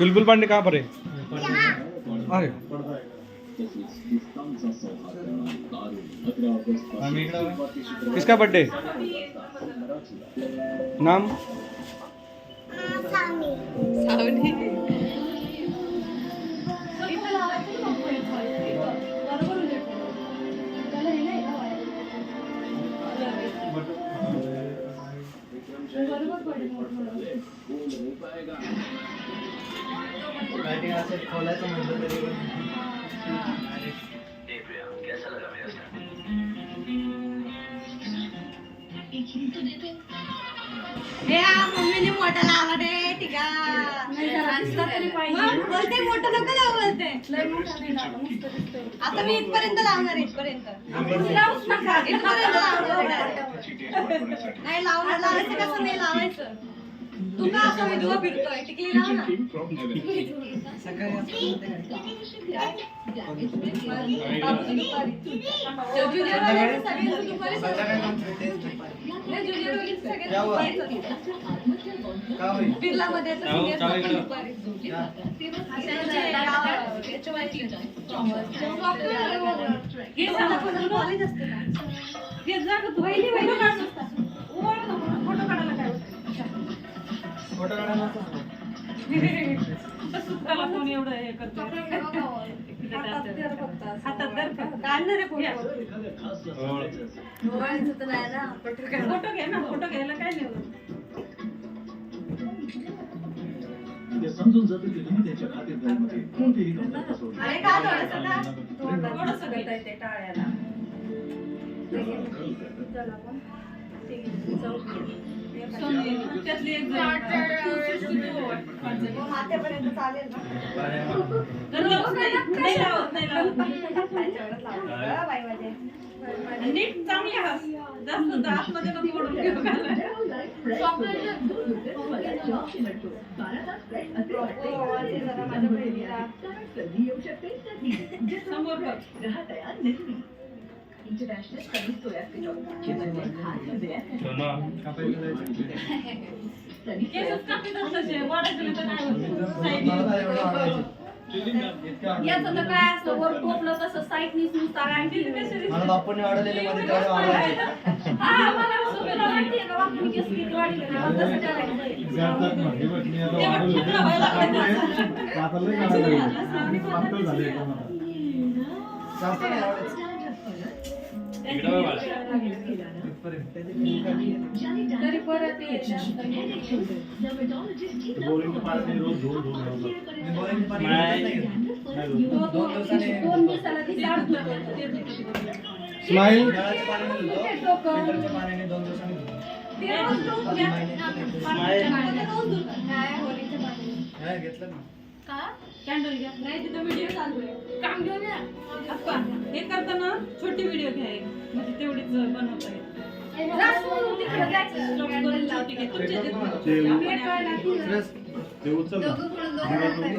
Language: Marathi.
चुलबुल पांडे कहाँ पर है? अरे किसका बर्थडे? नाम? सावनी. मम्मीने मोठा लावला रे टिका बोलते मोठं नको लावू बोलते आता मी इथपर्यंत लावणार इथपर्यंत नाही लावणार लावायचं कसं नाही लावायचं तू का असं विधवा फिरतोय टिकली लाव ना बिर्ला मध्ये फोटो काढायला काय फोटो काढायला त्याला कोण एवढं हे करतो हातात धर काढणार रे फोटो घे ना फोटो घ्यायला काय नाही समजून जातं की तुम्ही त्याच्या खातेदारामध्ये कोणतेही अरे का थोडंसं घेता येते टाळ्याला त्यातली एक हातापर्यंत चालेल ना नीट चांगली हस जास्त आतमध्ये नको ओढून घेऊ समोर बघ इंटरनेशनल सर्विस सोया के केसच कापीत तसे वाढायचं तर काय याचं तर काय असतं वर टोपलं तसं साईडनीच नुसता रांगली मला बापूने वाढवलेले मध्ये तेवढे वाढवायचे हा मला सुपर वाटते का बापूने केस किती वाढले ना तसं करायचं तरी परत स्माइल कॅन्डल घ्या नाही तिथं व्हिडिओ चालू आहे काम घेऊन या अप्पा हे करताना छोटी व्हिडिओ घ्या म्हणजे तेवढीच बनवता येईल छोटी घे तुमच्या